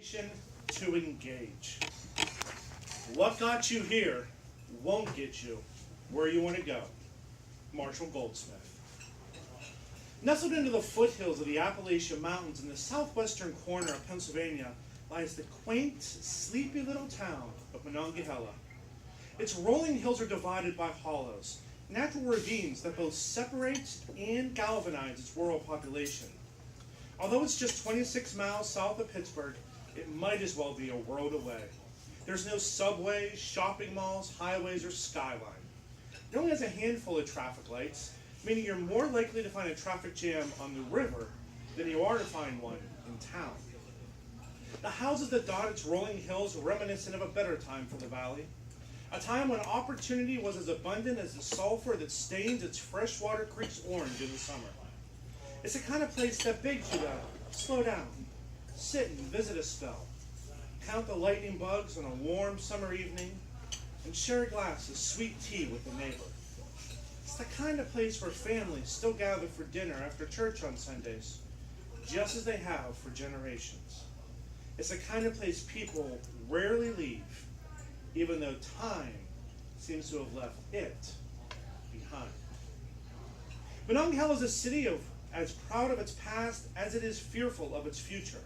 To engage. What got you here won't get you where you want to go. Marshall Goldsmith. Nestled into the foothills of the Appalachian Mountains in the southwestern corner of Pennsylvania lies the quaint, sleepy little town of Monongahela. Its rolling hills are divided by hollows, natural ravines that both separate and galvanize its rural population. Although it's just 26 miles south of Pittsburgh, it might as well be a world away. There's no subways, shopping malls, highways, or skyline. It only has a handful of traffic lights, meaning you're more likely to find a traffic jam on the river than you are to find one in town. The houses that dot its rolling hills are reminiscent of a better time for the valley, a time when opportunity was as abundant as the sulfur that stains its freshwater creeks orange in the summer. It's the kind of place that begs you to slow down, sit and visit a spell, count the lightning bugs on a warm summer evening, and share a glass of sweet tea with a neighbor. It's the kind of place where families still gather for dinner after church on Sundays, just as they have for generations. It's the kind of place people rarely leave, even though time seems to have left it behind. Monongahela is a city as proud of its past as it is fearful of its future.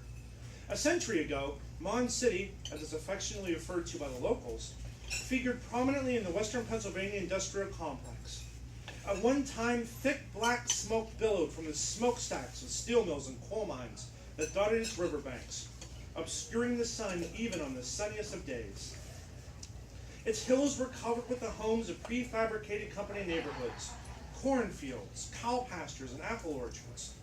A century ago, Mon City, as it's affectionately referred to by the locals, figured prominently in the western Pennsylvania industrial complex. At one time, thick black smoke billowed from the smokestacks of steel mills and coal mines that dotted its riverbanks, obscuring the sun even on the sunniest of days. Its hills were covered with the homes of prefabricated company neighborhoods, cornfields, cow pastures, and apple orchards.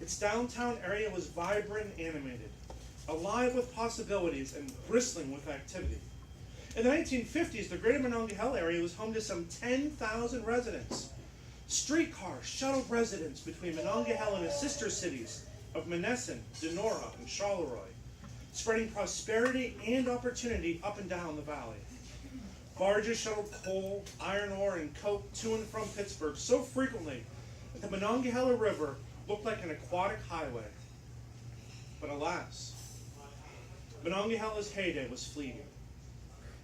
Its downtown area was vibrant and animated, alive with possibilities and bristling with activity. In the 1950s, the greater Monongahela area was home to some 10,000 residents. Streetcars shuttled residents between Monongahela and its sister cities of Monessen, Donora, and Charleroi, spreading prosperity and opportunity up and down the valley. Barges shuttled coal, iron ore, and coke to and from Pittsburgh so frequently that the Monongahela River looked like an aquatic highway. But alas, Monongahela's heyday was fleeting.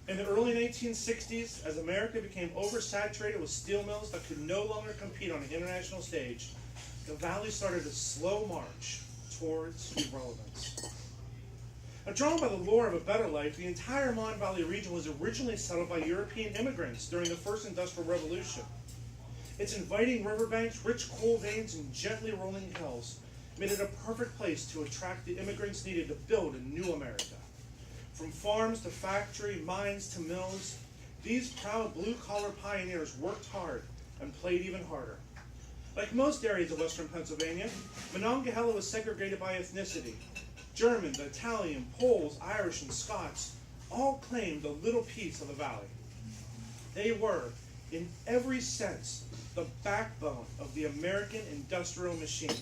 In the early 1960s, as America became oversaturated with steel mills that could no longer compete on an international stage, the valley started a slow march towards irrelevance. Drawn by the lure of a better life, the entire Mon Valley region was originally settled by European immigrants during the First Industrial Revolution. Its inviting riverbanks, rich coal veins, and gently rolling hills made it a perfect place to attract the immigrants needed to build a new America. From farms to factory, mines to mills, these proud blue-collar pioneers worked hard and played even harder. Like most areas of western Pennsylvania, Monongahela was segregated by ethnicity. Germans, Italian, Poles, Irish, and Scots all claimed a little piece of the valley. They were, in every sense, the backbone of the American industrial machine.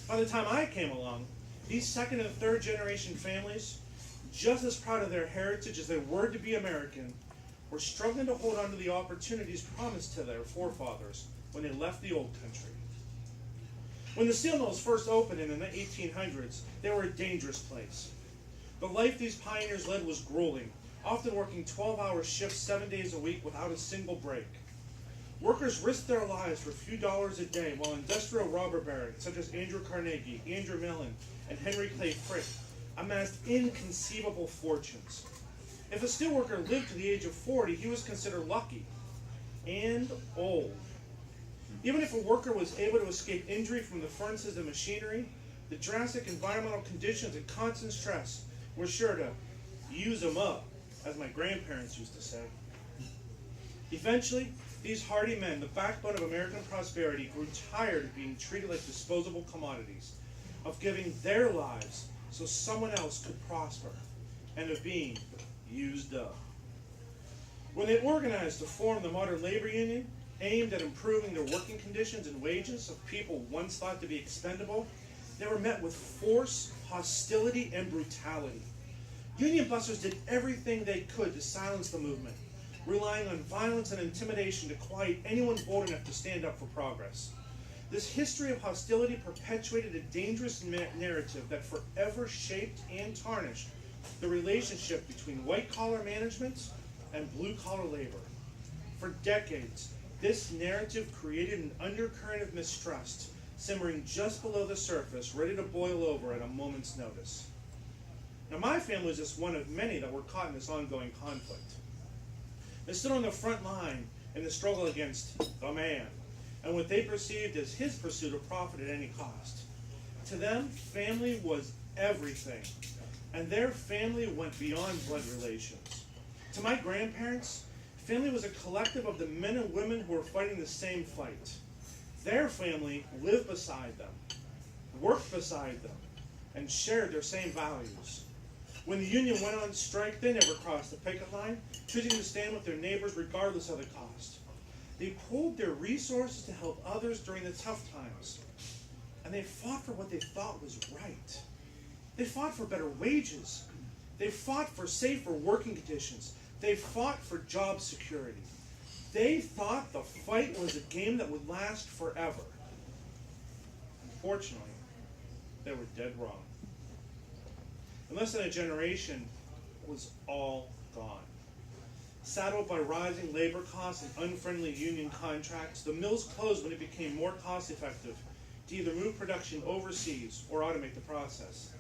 By the time I came along, these second and third generation families, just as proud of their heritage as they were to be American, were struggling to hold on to the opportunities promised to their forefathers when they left the old country. When the steel mills first opened in the 1800s, they were a dangerous place. The life these pioneers led was grueling, often working 12-hour shifts 7 days a week without a single break. Workers risked their lives for a few dollars a day, while industrial robber barons such as Andrew Carnegie, Andrew Mellon, and Henry Clay Frick amassed inconceivable fortunes. If a steelworker lived to the age of 40, he was considered lucky and old. Even if a worker was able to escape injury from the furnaces and machinery, the drastic environmental conditions and constant stress were sure to use them up, as my grandparents used to say. Eventually, these hardy men, the backbone of American prosperity, grew tired of being treated like disposable commodities, of giving their lives so someone else could prosper, and of being used up. When they organized to form the Modern Labor Union, aimed at improving the working conditions and wages of people once thought to be expendable, they were met with force, hostility, and brutality. Union busters did everything they could to silence the movement, relying on violence and intimidation to quiet anyone bold enough to stand up for progress. This history of hostility perpetuated a dangerous narrative that forever shaped and tarnished the relationship between white-collar management and blue-collar labor. For decades, this narrative created an undercurrent of mistrust, simmering just below the surface, ready to boil over at a moment's notice. Now, my family was just one of many that were caught in this ongoing conflict. They stood on the front line in the struggle against the man, and what they perceived as his pursuit of profit at any cost. To them, family was everything, and their family went beyond blood relations. To my grandparents, family was a collective of the men and women who were fighting the same fight. Their family lived beside them, worked beside them, and shared their same values. When the union went on strike, they never crossed the picket line, choosing to stand with their neighbors regardless of the cost. They pooled their resources to help others during the tough times, and they fought for what they thought was right. They fought for better wages. They fought for safer working conditions. They fought for job security. They thought the fight was a game that would last forever. Unfortunately, they were dead wrong. In less than a generation, it was all gone. Saddled by rising labor costs and unfriendly union contracts, the mills closed when it became more cost-effective to either move production overseas or automate the process.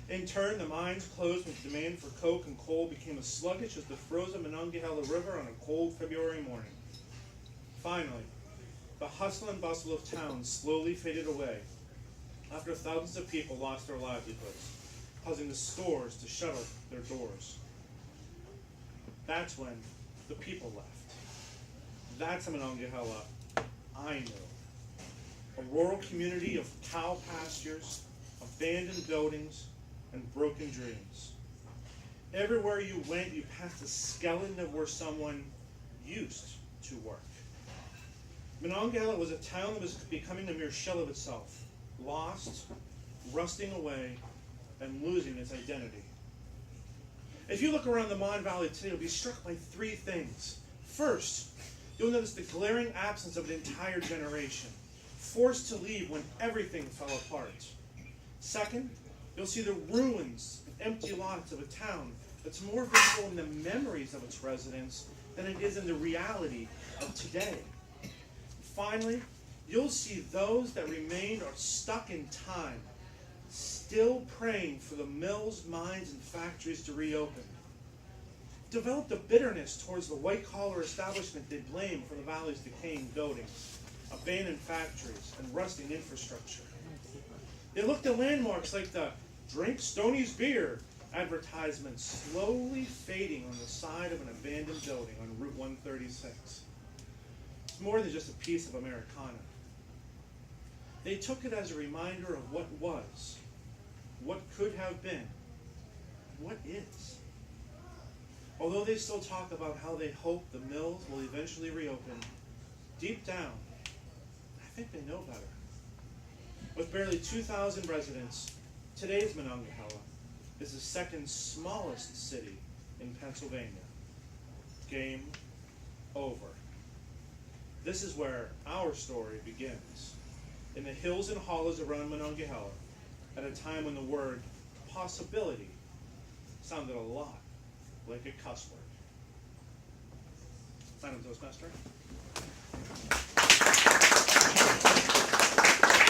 In turn, the mines closed when demand for coke and coal became as sluggish as the frozen Monongahela River on a cold February morning. Finally, the hustle and bustle of town slowly faded away after thousands of people lost their livelihoods, causing the stores to shut their doors. That's when the people left. That's a Monongahela I knew. A rural community of cow pastures, abandoned buildings, and broken dreams. Everywhere you went, you passed a skeleton of where someone used to work. Monongahela was a town that was becoming a mere shell of itself, lost, rusting away, and losing its identity. If you look around the Mon Valley today, you'll be struck by three things. First, you'll notice the glaring absence of an entire generation, forced to leave when everything fell apart. Second, you'll see the ruins and empty lots of a town that's more visible in the memories of its residents than it is in the reality of today. Finally, you'll see those that remained are stuck in time, still praying for the mills, mines, and factories to reopen. Developed a bitterness towards the white-collar establishment they blamed for the valley's decaying buildings, abandoned factories, and rusting infrastructure. They looked at landmarks like the "Drink Stoney's Beer" advertisement slowly fading on the side of an abandoned building on Route 136. It's more than just a piece of Americana. They took it as a reminder of what was, what could have been, what is. Although they still talk about how they hope the mills will eventually reopen, deep down, I think they know better. With barely 2,000 residents, today's Monongahela is the second smallest city in Pennsylvania. Game over. This is where our story begins, in the hills and hollows around Monongahela, at a time when the word possibility sounded a lot like a cuss word. Madam Toastmaster.